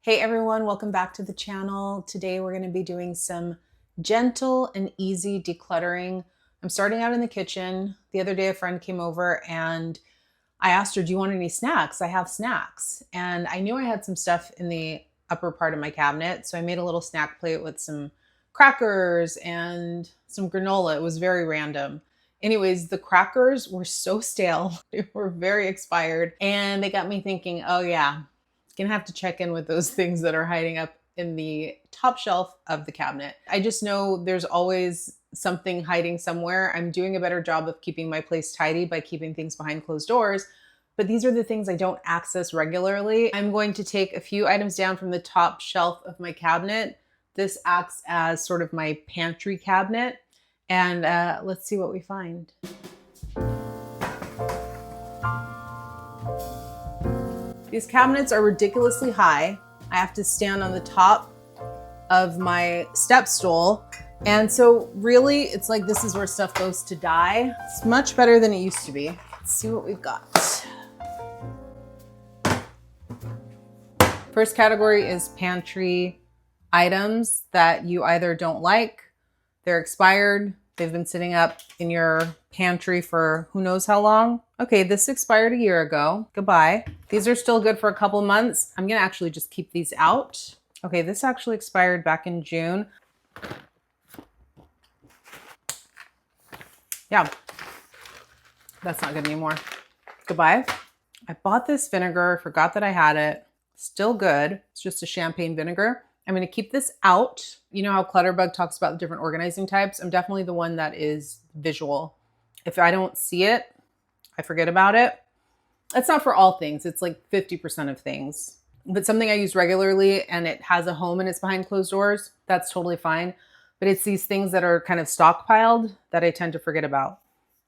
Hey everyone, welcome back to the channel. Today we're going to be doing some gentle and easy decluttering. I'm starting out in the kitchen. The other day a friend came over and I asked her, do you want any snacks? I have snacks. And I knew I had some stuff in the upper part of my cabinet. So I made a little snack plate with some crackers and some granola. It was very random. Anyways, the crackers were so stale. They were very expired. And they got me thinking, oh yeah, gonna have to check in with those things that are hiding up in the top shelf of the cabinet. I just know there's always something hiding somewhere. I'm doing a better job of keeping my place tidy by keeping things behind closed doors, but these are the things I don't access regularly. I'm going to take a few items down from the top shelf of my cabinet. This acts as sort of my pantry cabinet, and let's see what we find. These cabinets are ridiculously high. I have to stand on the top of my step stool. And so really, it's like this is where stuff goes to die. It's much better than it used to be. Let's see what we've got. First category is pantry items that you either don't like, they're expired, they've been sitting up in your pantry for who knows how long. Okay, this expired a year ago. Goodbye. These are still good for a couple months. I'm gonna actually just keep these out. Okay, this actually expired back in June. Yeah, that's not good anymore. Goodbye. I bought this vinegar, forgot that I had it. Still good. It's just a champagne vinegar. I'm going to keep this out. You know how Clutterbug talks about the different organizing types? I'm definitely the one that is visual. If I don't see it, I forget about it. That's not for all things. It's like 50% of things. But something I use regularly and it has a home and it's behind closed doors, that's totally fine. But it's these things that are kind of stockpiled that I tend to forget about.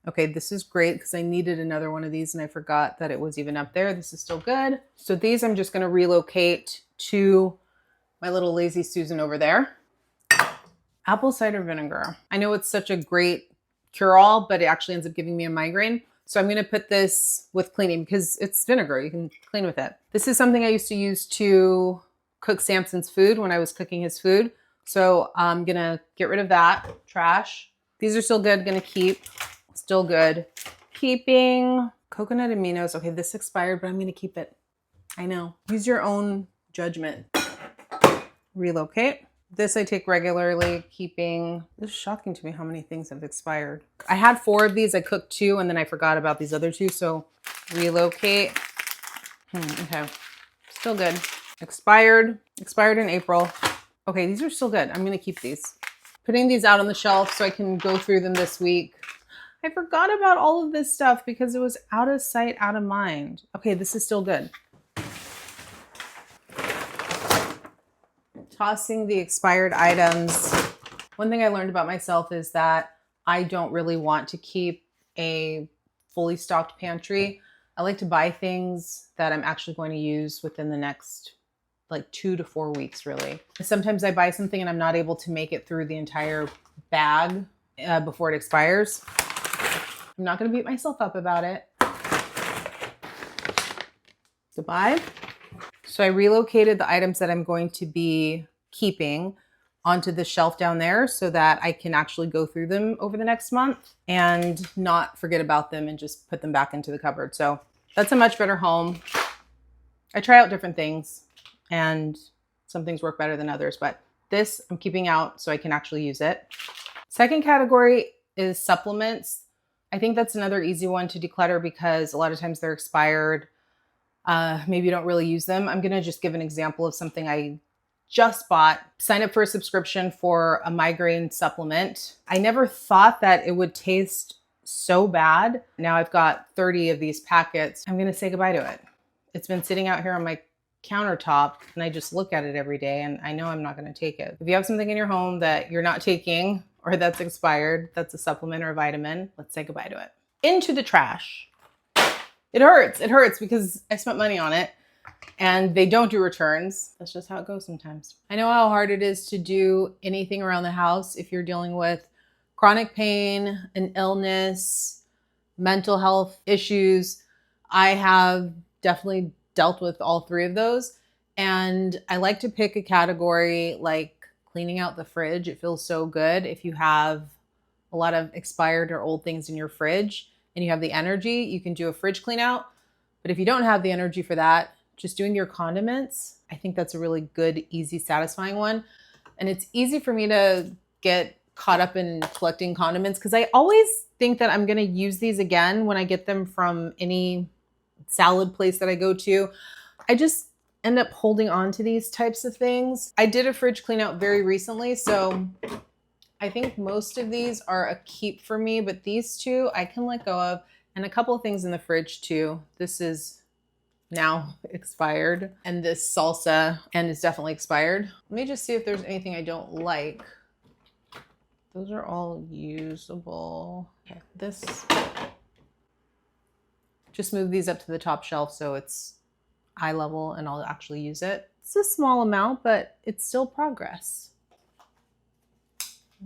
Okay, this is great because I needed another one of these and I forgot that it was even up there. This is still good. So these I'm just going to relocate to my little Lazy Susan over there. Apple cider vinegar. I know it's such a great cure-all, but it actually ends up giving me a migraine. So I'm going to put this with cleaning because it's vinegar. You can clean with it. This is something I used to use to cook Samson's food when I was cooking his food. So I'm going to get rid of that. Trash. These are still good. Going to keep. Still good. Keeping coconut aminos. Okay, this expired, but I'm going to keep it. I know. Use your own judgment. Relocate. This I take regularly, keeping. This is shocking to me how many things have expired. I had 4 of these. I cooked 2 and then I forgot about these other 2. So relocate. Okay. Still good. Expired in April. Okay, these are still good. I'm going to keep these. Putting these out on the shelf so I can go through them this week. I forgot about all of this stuff because it was out of sight, out of mind. Okay, this is still good. Tossing the expired items. One thing I learned about myself is that I don't really want to keep a fully stocked pantry. I like to buy things that I'm actually going to use within the next like 2 to 4 weeks, really. Sometimes I buy something and I'm not able to make it through the entire bag before it expires. I'm not going to beat myself up about it. Goodbye. So I relocated the items that I'm going to be keeping onto the shelf down there so that I can actually go through them over the next month and not forget about them and just put them back into the cupboard. So that's a much better home. I try out different things and some things work better than others, but this I'm keeping out so I can actually use it. Second category is supplements. I think that's another easy one to declutter because a lot of times they're expired. Maybe you don't really use them. I'm going to just give an example of something I just bought. Sign up for a subscription for a migraine supplement. I never thought that it would taste so bad. Now I've got 30 of these packets. I'm going to say goodbye to it. It's been sitting out here on my countertop and I just look at it every day and I know I'm not going to take it. If you have something in your home that you're not taking or that's expired, that's a supplement or a vitamin, let's say goodbye to it. Into the trash. It hurts because I spent money on it and they don't do returns. That's just how it goes sometimes. I know how hard it is to do anything around the house if you're dealing with chronic pain, an illness, mental health issues. I have definitely dealt with all 3 of those. And I like to pick a category like cleaning out the fridge. It feels so good if you have a lot of expired or old things in your fridge and you have the energy, you can do a fridge clean out. But if you don't have the energy for that, just doing your condiments, I think that's a really good, easy, satisfying one. And it's easy for me to get caught up in collecting condiments because I always think that I'm going to use these again when I get them from any salad place that I go to. I just end up holding on to these types of things. I did a fridge clean out very recently, so I think most of these are a keep for me, but these two I can let go of. And a couple of things in the fridge too. This is now expired, and this salsa and is definitely expired. Let me just see if there's anything I don't like. Those are all usable. Okay, this, just move these up to the top shelf so it's eye level and I'll actually use it. It's a small amount, but it's still progress.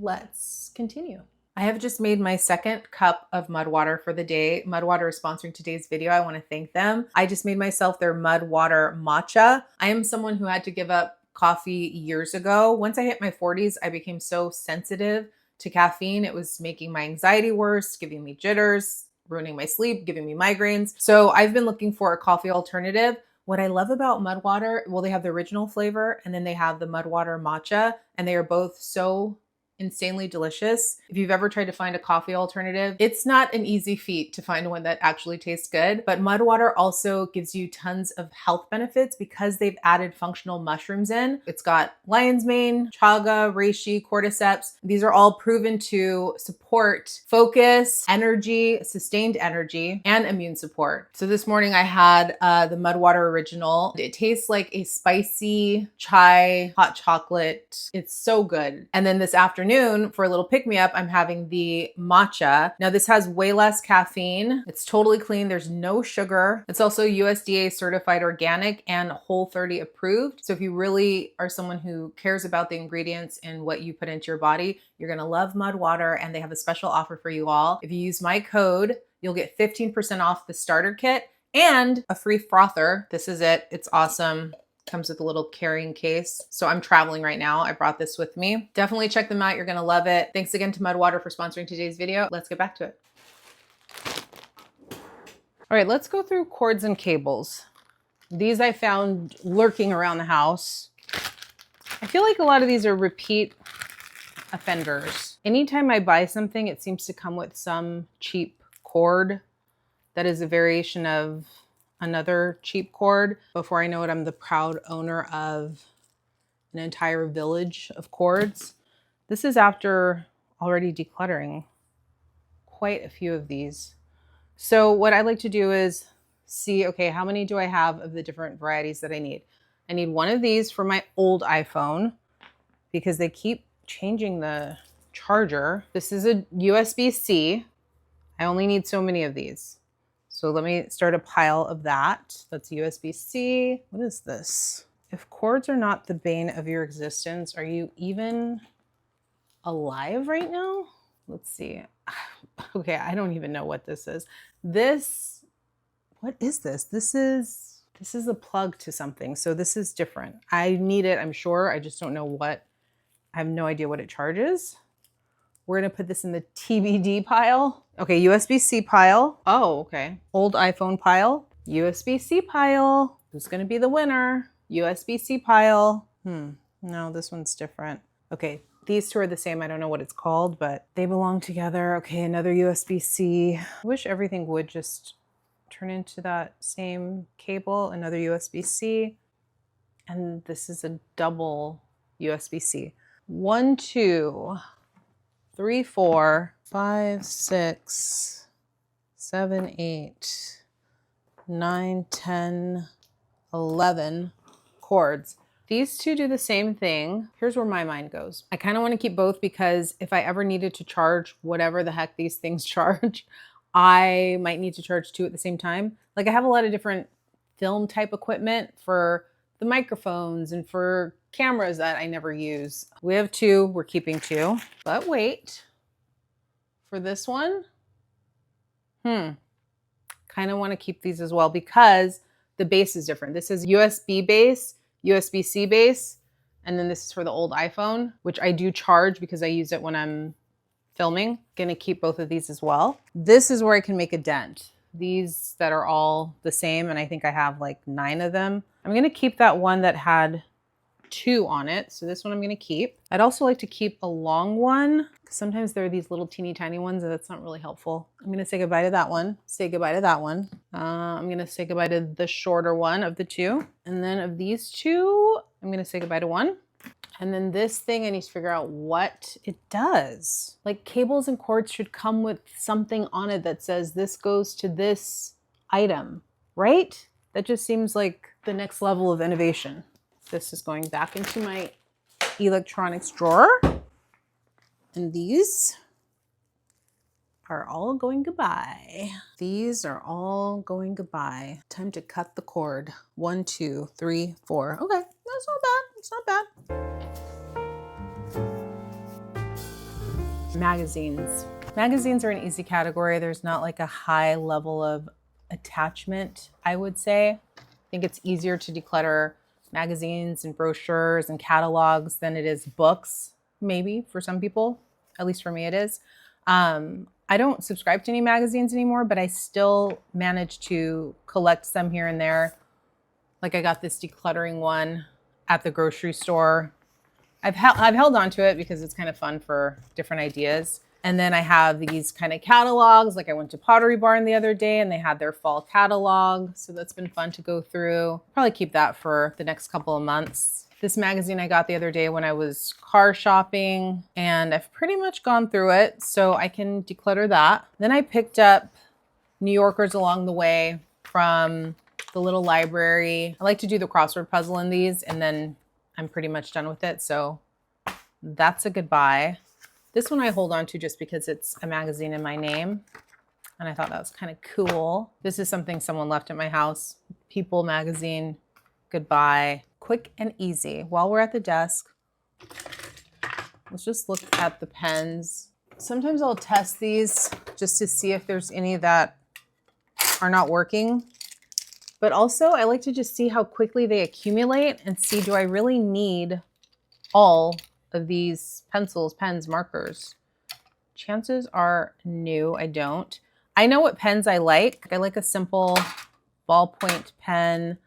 Let's continue. I have just made my second cup of mud water for the day. Mud Water is sponsoring today's video. I want to thank them. I just made myself their mud water matcha. I am someone who had to give up coffee years ago. Once I hit my 40s, I became so sensitive to caffeine. It was making my anxiety worse, giving me jitters, ruining my sleep, giving me migraines. So I've been looking for a coffee alternative. What I love about Mud Water, well, they have the original flavor and then they have the Mud Water matcha, and they are both so insanely delicious. If you've ever tried to find a coffee alternative, it's not an easy feat to find one that actually tastes good. But Mud Water also gives you tons of health benefits because they've added functional mushrooms in. It's got lion's mane, chaga, reishi, cordyceps. These are all proven to support focus, energy, sustained energy, and immune support. So this morning I had the Mud Water Original. It tastes like a spicy chai hot chocolate. It's so good. And then this afternoon, for a little pick-me-up, I'm having the matcha. Now this has way less caffeine. It's totally clean. There's no sugar. It's also USDA certified organic and Whole30 approved. So if you really are someone who cares about the ingredients and what you put into your body, you're gonna love Mud Water, and they have a special offer for you all. If you use my code, you'll get 15% off the starter kit and a free frother. This is it. It's awesome. Comes with a little carrying case. So I'm traveling right now. I brought this with me. Definitely check them out. You're gonna love it. Thanks again to Mud Water for sponsoring today's video. Let's get back to it. All right, let's go through cords and cables. These I found lurking around the house. I feel like a lot of these are repeat offenders. Anytime I buy something, it seems to come with some cheap cord that is a variation of another cheap cord. Before I know it, I'm the proud owner of an entire village of cords. This is after already decluttering quite a few of these. So what I like to do is see, okay, how many do I have of the different varieties that I need? I need one of these for my old iPhone because they keep changing the charger. This is a USB-C. I only need so many of these. So let me start a pile of that. That's USB-C. What is this? If cords are not the bane of your existence, are you even alive right now? Let's see. Okay, I don't even know what this is. What is this? This is a plug to something. So this is different. I need it, I'm sure. I just don't know what. I have no idea what it charges. We're gonna put this in the TBD pile. Okay, USB-C pile. Oh, okay. Old iPhone pile. USB-C pile. Who's gonna be the winner? USB-C pile. No, this one's different. Okay, these two are the same. I don't know what it's called, but they belong together. Okay, another USB-C. I wish everything would just turn into that same cable. Another USB-C. And this is a double USB-C. 1, 2, 3, 4, 5, 6, 7, 8, 9, 10, 11 cords. These two do the same thing. Here's where my mind goes. I kind of want to keep both because if I ever needed to charge whatever the heck these things charge, I might need to charge two at the same time. Like I have a lot of different film type equipment for the microphones and for cameras that I never use. We have two, we're keeping two. But wait, for this one, kind of want to keep these as well because the base is different. This is USB base. USB-C base. And then this is for the old iPhone, which I do charge because I use it when I'm filming. Gonna keep both of these as well. This is where I can make a dent. These that are all the same, and I think I have like 9 of them. I'm gonna keep that one that had 2 on it. So this one I'm gonna keep. I'd also like to keep a long one. Sometimes there are these little teeny tiny ones and that's not really helpful. I'm gonna say goodbye to that one. Say goodbye to that one. I'm gonna say goodbye to the shorter one of the 2. And then of these 2, I'm gonna say goodbye to one. And then this thing, I need to figure out what it does. Like cables and cords should come with something on it that says this goes to this item, right? That just seems like the next level of innovation. This is going back into my electronics drawer. And these are all going goodbye. These are all going goodbye. Time to cut the cord. 1, 2, 3, 4. Okay, that's not bad. It's not bad. Magazines. Magazines are an easy category. There's not like a high level of attachment, I would say. I think it's easier to declutter magazines and brochures and catalogs than it is books, maybe for some people. At least for me it is. I don't subscribe to any magazines anymore, but I still manage to collect some here and there. Like I got this decluttering one at the grocery store. I've held on to it because it's kind of fun for different ideas. And then I have these kind of catalogs. Like I went to Pottery Barn the other day and they had their fall catalog. So that's been fun to go through. Probably keep that for the next couple of months. This magazine I got the other day when I was car shopping, and I've pretty much gone through it, so I can declutter that. Then I picked up New Yorkers along the way from the little library. I like to do the crossword puzzle in these, and then I'm pretty much done with it, so that's a goodbye. This one I hold on to just because it's a magazine in my name, and I thought that was kind of cool. This is something someone left at my house. People magazine, goodbye. Quick and easy. While we're at the desk, let's just look at the pens. Sometimes I'll test these just to see if there's any that are not working. But also I like to just see how quickly they accumulate and see, do I really need all of these pencils, pens, markers? Chances are no, I don't. I know what pens I like. I like a simple ballpoint pen.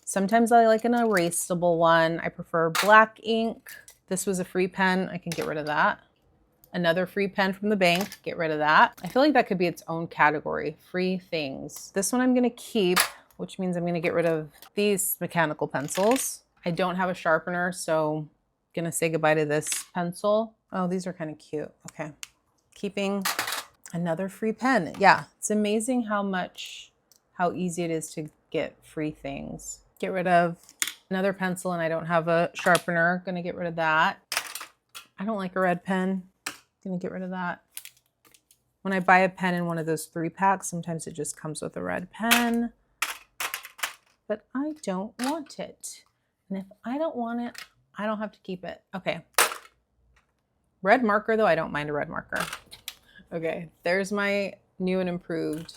Sometimes I like an erasable one. I prefer black ink. This was a free pen. I can get rid of that. Another free pen from the bank. Get rid of that. I feel like that could be its own category. Free things. This one I'm going to keep, which means I'm going to get rid of these mechanical pencils. I don't have a sharpener, so I'm going to say goodbye to this pencil. Oh, these are kind of cute. Okay. Keeping another free pen. Yeah, it's amazing how easy it is to get free things. Get rid of another pencil, and I don't have a sharpener. Gonna get rid of that. I don't like a red pen. Gonna get rid of that. When I buy a pen in one of those 3-packs, sometimes it just comes with a red pen, but I don't want it. And if I don't want it, I don't have to keep it. Okay. Red marker though, I don't mind a red marker. Okay, there's my new and improved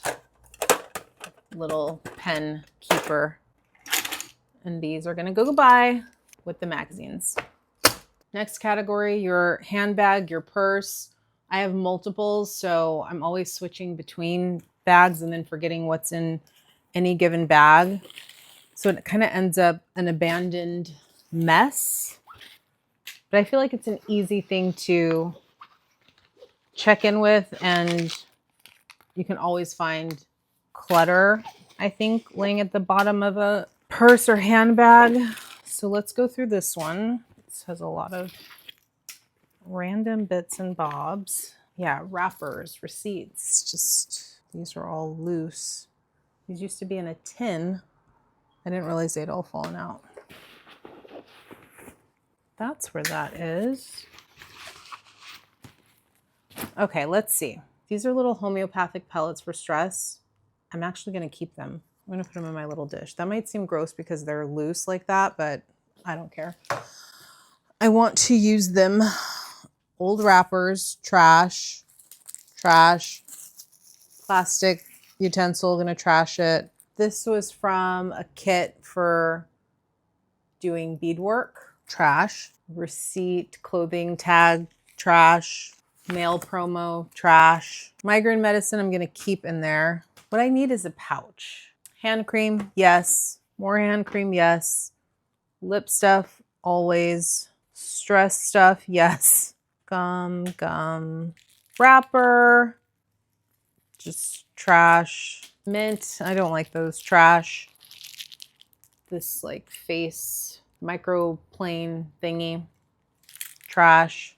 little pen keeper. And these are gonna go goodbye with the magazines. Next category, your handbag, your purse. I have multiples, so I'm always switching between bags and then forgetting what's in any given bag. So it kind of ends up an abandoned mess. But I feel like it's an easy thing to check in with, and you can always find clutter, I think, laying at the bottom of a purse or handbag. So let's go through this one. This has a lot of random bits and bobs. Yeah, wrappers, receipts, just these are all loose. These used to be in a tin. I didn't realize they'd all fallen out. That's where that is. Okay, let's see. These are little homeopathic pellets for stress. I'm actually going to keep them. I'm going to put them in my little dish. That might seem gross because they're loose like that, but I don't care. I want to use them. Old wrappers, trash, plastic utensil, going to trash it. This was from a kit for doing beadwork, trash. Receipt, clothing tag, trash. Mail promo, trash. Migraine medicine I'm gonna keep in there. What I need is a pouch. Hand cream, yes. More hand cream, yes. Lip stuff, always. Stress stuff, yes. Gum. Wrapper, just trash. Mint, I don't like those, trash. This like face microplane thingy, trash.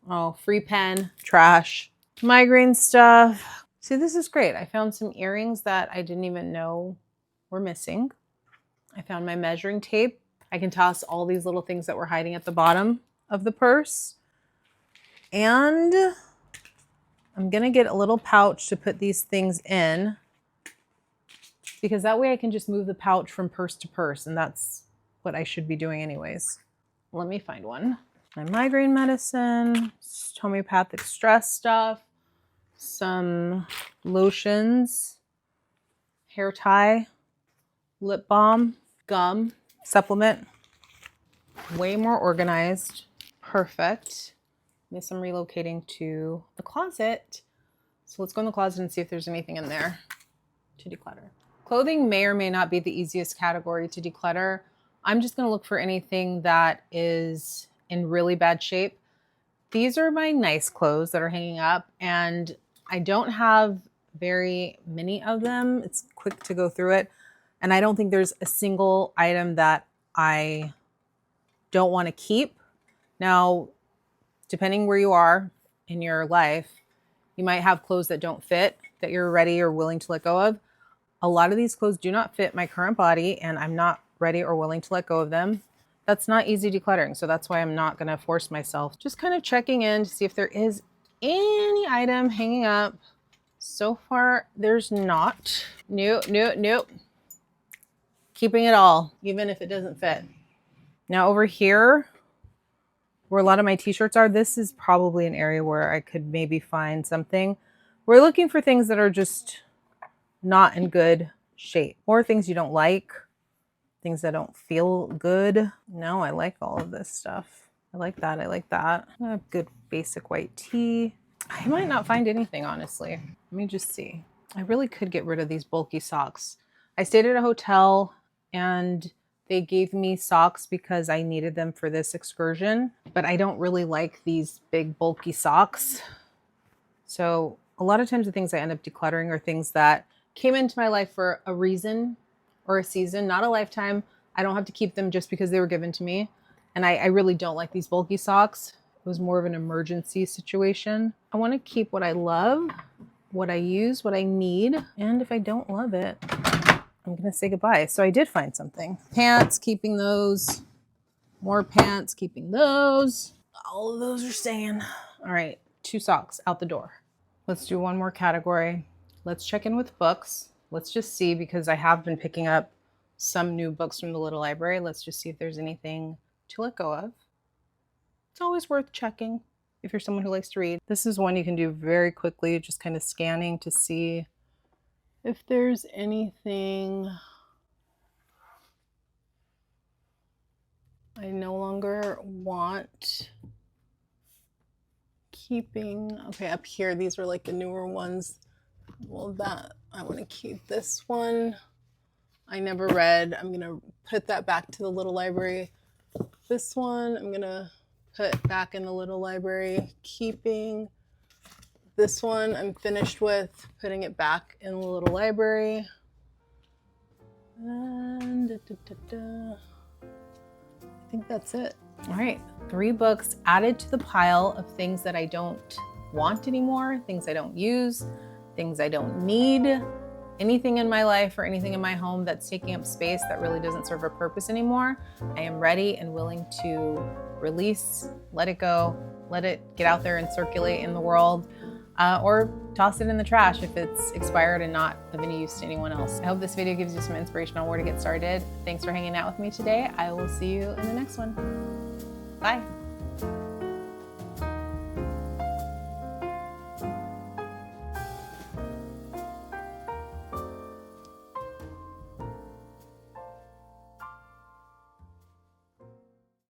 Oh, free pen, trash. Migraine stuff. See, this is great. I found some earrings that I didn't even know were missing. I found my measuring tape. I can toss all these little things that were hiding at the bottom of the purse. And I'm gonna get a little pouch to put these things in, because that way I can just move the pouch from purse to purse, and that's what I should be doing anyways. Let me find one. My migraine medicine, homeopathic stress stuff, some lotions, hair tie, lip balm, gum, supplement. Way more organized. Perfect. Miss I'm relocating to the closet. So let's go in the closet and see if there's anything in there to declutter. Clothing may or may not be the easiest category to declutter. I'm just going to look for anything that is in really bad shape. These are my nice clothes that are hanging up, and I don't have very many of them. It's quick to go through it. And I don't think there's a single item that I don't want to keep. Now, depending where you are in your life, you might have clothes that don't fit, that you're ready or willing to let go of. A lot of these clothes do not fit my current body, and I'm not ready or willing to let go of them. That's not easy decluttering, so that's why I'm not going to force myself. Just kind of checking in to see if there is any item hanging up. So far, there's not. Nope. Keeping it all, even if it doesn't fit. Now over here, where a lot of my t-shirts are, this is probably an area where I could maybe find something. We're looking for things that are just not in good shape, or things you don't like, things that don't feel good. No, I like all of this stuff. I like that. I have good basic white tee. I might not find anything, honestly. Let me just see. I really could get rid of these bulky socks. I stayed at a hotel and they gave me socks because I needed them for this excursion, but I don't really like these big bulky socks. So a lot of times the things I end up decluttering are things that came into my life for a reason or a season, not a lifetime. I don't have to keep them just because they were given to me. And I really don't like these bulky socks. It was more of an emergency situation. I want to keep what I love, what I use, what I need. And if I don't love it, I'm going to say goodbye. So I did find something. Pants, keeping those. More pants, keeping those. All of those are staying. All right, 2 socks out the door. Let's do one more category. Let's check in with books. Let's just see, because I have been picking up some new books from the little library. Let's just see if there's anything to let go of. It's always worth checking if you're someone who likes to read. This is one you can do very quickly, just kind of scanning to see if there's anything I no longer want keeping. Okay, up here, these are like the newer ones. Well, that I want to keep this one. I never read. I'm gonna put that back to the little library. This one I'm gonna put back in the little library. Keeping this one I'm finished with, putting it back in the little library. And I think that's it. All right, 3 books added to the pile of things that I don't want anymore, things I don't use, things I don't need. Anything in my life or anything in my home that's taking up space that really doesn't serve a purpose anymore, I am ready and willing to release, let it go, let it get out there and circulate in the world, or toss it in the trash if it's expired and not of any use to anyone else. I hope this video gives you some inspiration on where to get started. Thanks for hanging out with me today. I will see you in the next one. Bye.